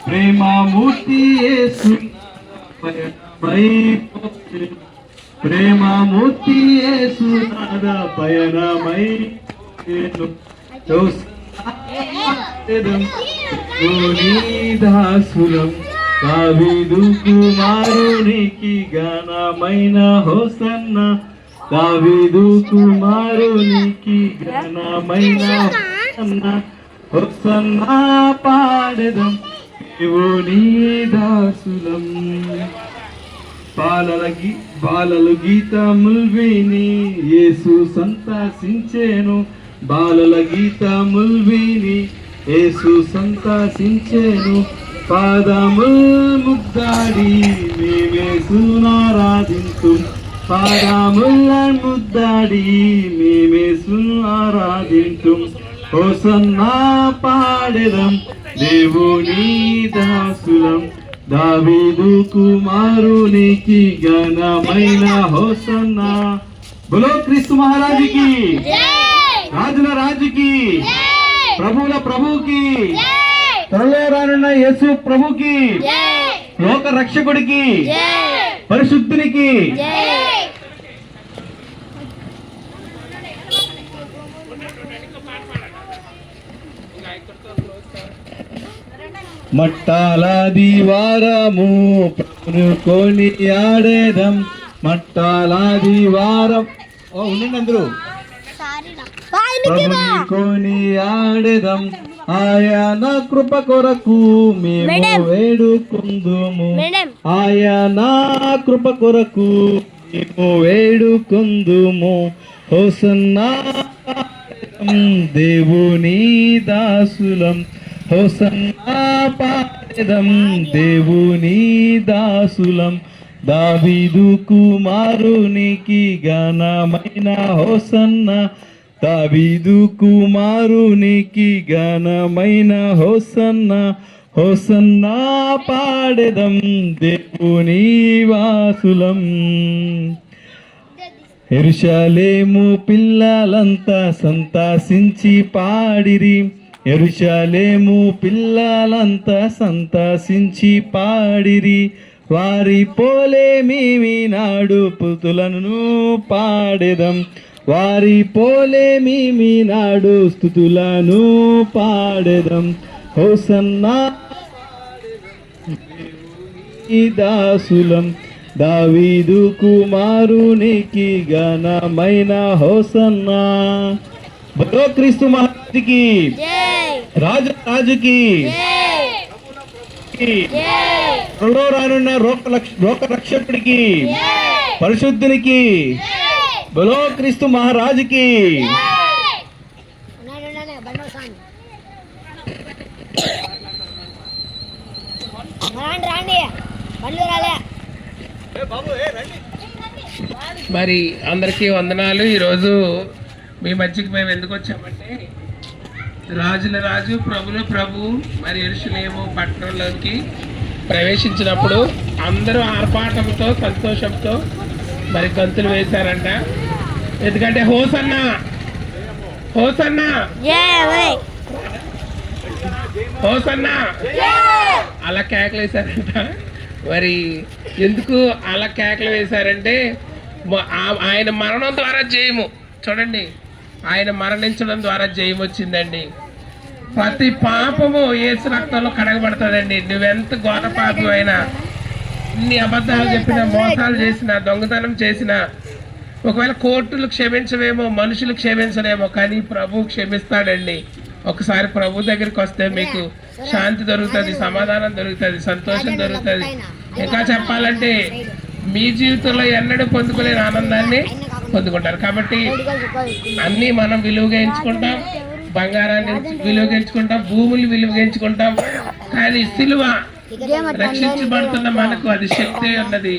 ప్రేమమూర్తి యేసు ప్రేమమూర్తి యేసు నాద పయనమై దాసులం దావీదు కుమారునికి ఘనమైన హోసన్న దావీదు కుమారునికి ఘనమైన హోసన్న పాడెదం దేవుని దాసులం. బాలలు గీతముల్ విని యేసు సంతసించెను బాలల గీతముల్ విని యేసు సంతసించెను పాదముల్ ముద్దాడి మేమేసునారాధింతు పాదముల్ ముద్దాడి మేమేసునారాధింతు హోసన్నా పాడెదం దేవుని దాసులం దావీదు కుమారునికి ఘనమైన హోసన్నా. బోలో క్రీస్తు మహారాజుకి, రాజుల రాజుకి, ప్రభువుల ప్రభువుకి, త్వరలో రానున్న యేసు ప్రభుకి, లోక రక్షకుడికి, పరిశుద్ధునికి. మట్టాల దివారము కొని ఆడేదం మట్టాల దివారం ఉండండి అందరూ కొని ఆడేదం ఆయన కృప కొరకు మేము వేడుకుందుము ఆయన కృప కొరకు మేము వేడుకుందుము హోసన్నా దేవుని దాసులం హోసన్నా పాడెదం దేవుని దాసులం దావీదు కుమారునికి ఘనమైన హోసన్న దావీదు కుమారునికి ఘనమైన హోసన్న హోసన్నా పాడెదం దేవుని వాసులం. యెరూషలేము పిల్లలంతా సంతసించి పాడిరి యెరూషలేము పిల్లలంతా సంతసించి పాడిరి వారి పోలే మేమినాడు స్తుతులను పాడెదం వారి పోలే మేమినాడు స్తుతులను పాడెదం హోసన్నా దాసులం దావీదు కుమారునికి ఘనమైన హోసన్నా. బలో క్రీస్తు మహారాజుకి, రాజు రాజుకి, త్వరలో రానున్న లోక రక్షకుడికి, పరిశుద్ధునికి, బలో క్రీస్తు మహారాజుకి. మరి అందరికీ వందనాలు. ఈరోజు మీ మధ్యకి మేము ఎందుకు వచ్చామంటే రాజుల రాజు ప్రభుల ప్రభు మరి యెరూషలేము పట్టణంలోకి ప్రవేశించినప్పుడు అందరూ ఆర్భాటంతో సంతోషంతో మరి గంతులు వేశారంట. ఎందుకంటే హోసన్నా హోసన్నా హోసన్నా అలా కేకలు వేశారంట. మరి ఎందుకు అలా కేకలు వేశారంటే ఆయన మరణం ద్వారా జయము, చూడండి ఆయన మరణించడం ద్వారా జయం వచ్చిందండి. ప్రతి పాపము యేసు రక్తంలో కడగబడుతుందండి. నువ్వెంత ఘోర పాపం అయినా, ఇన్ని అబద్ధాలు చెప్పినా, మోసాలు చేసినా, దొంగతనం చేసినా, ఒకవేళ కోర్టులు క్షమించవేమో, మనుషులు క్షమించలేమో, కానీ ప్రభు క్షమిస్తాడండి. ఒకసారి ప్రభు దగ్గరికి వస్తే మీకు శాంతి దొరుకుతుంది, సమాధానం దొరుకుతుంది, సంతోషం దొరుకుతుంది. ఇంకా చెప్పాలంటే మీ జీవితంలో ఎన్నడూ పొందుకోలేని ఆనందాన్ని పొందుకుంటారు. కాబట్టి అన్నీ మనం విలువగా ఎంచుకుంటాం, బంగారాన్ని విలువగా ఎంచుకుంటాం, భూములు విలువగా ఎంచుకుంటాం. కానీ సిలువ రక్షించబడుతున్న మనకు అది శక్తి ఉన్నది,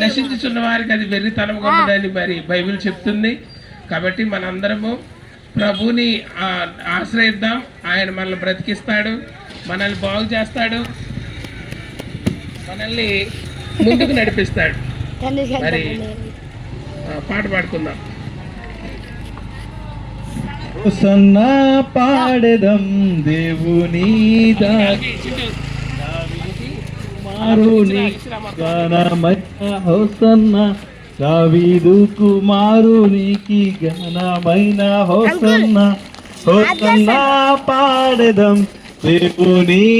నశించుచున్న వారికి అది వెర్రితనంగా ఉన్నదని మరి బైబిల్ చెప్తుంది. కాబట్టి మనందరము ప్రభుని ఆశ్రయిద్దాం. ఆయన మనల్ని బ్రతికిస్తాడు, మనల్ని బాగు చేస్తాడు, మనల్ని ముందుకు నడిపిస్తాడు. మరి పాట పాడుకుందాం. హోసన్నా పాడెదం దేవుని దాసులం కుమారునికి ఘనమైన హోసన్న, దావీదు కుమారునికి ఘనమైన హోసన్న, హోసన్న పాడెదం దేవుని